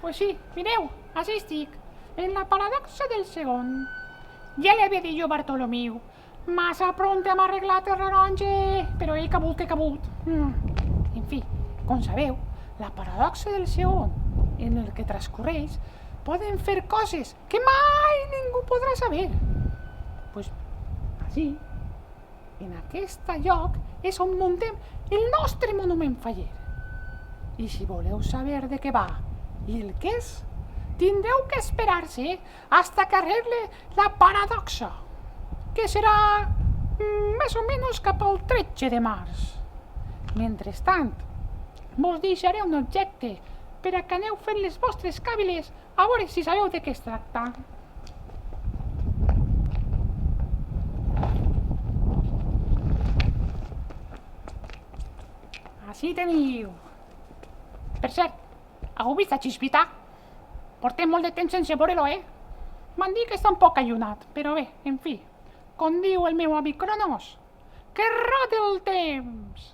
Pues sí, mireu, així estic, en la paradoxa del segon. Ja li havia dit jo a Bartolomeu, massa pronte hem arreglat el rellotge, però ell cabut que cabut. En fi, com sabeu, la paradoxa del segon, en el que transcorreix, poden fer coses que mai ningú podrà saber. Pues, així, en aquest lloc és on muntem el nostre monument faller. I si voleu saber de què va i el que és, tindreu que esperar-se hasta que arregle la paradoxa, que serà més o menys cap al 13 de març. Mentrestant, vos deixaré un objecte per a que aneu fent les vostres càviles a veure si sabeu de què es tracta. Així teniu. Per cert, heu vist a Xispita? Portem molt de temps sense veure-lo, M'han dit que està un poc allunat, però bé, en fi, com diu el meu amic Cronos, que rode el temps!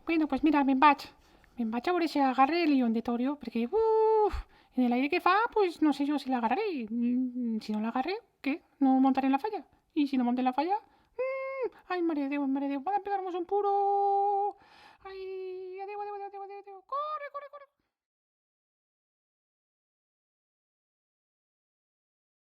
Bueno, pues mira, me'n vaig a veure si agarre el Leondetorio, perquè, en el aire que fa, pues no sé jo si l'agarraré. Si no l'agarré, què? No montaré en la falla. I si no monte en la falla, ay, mare de Déu, van a pegarnos un puro. Ay.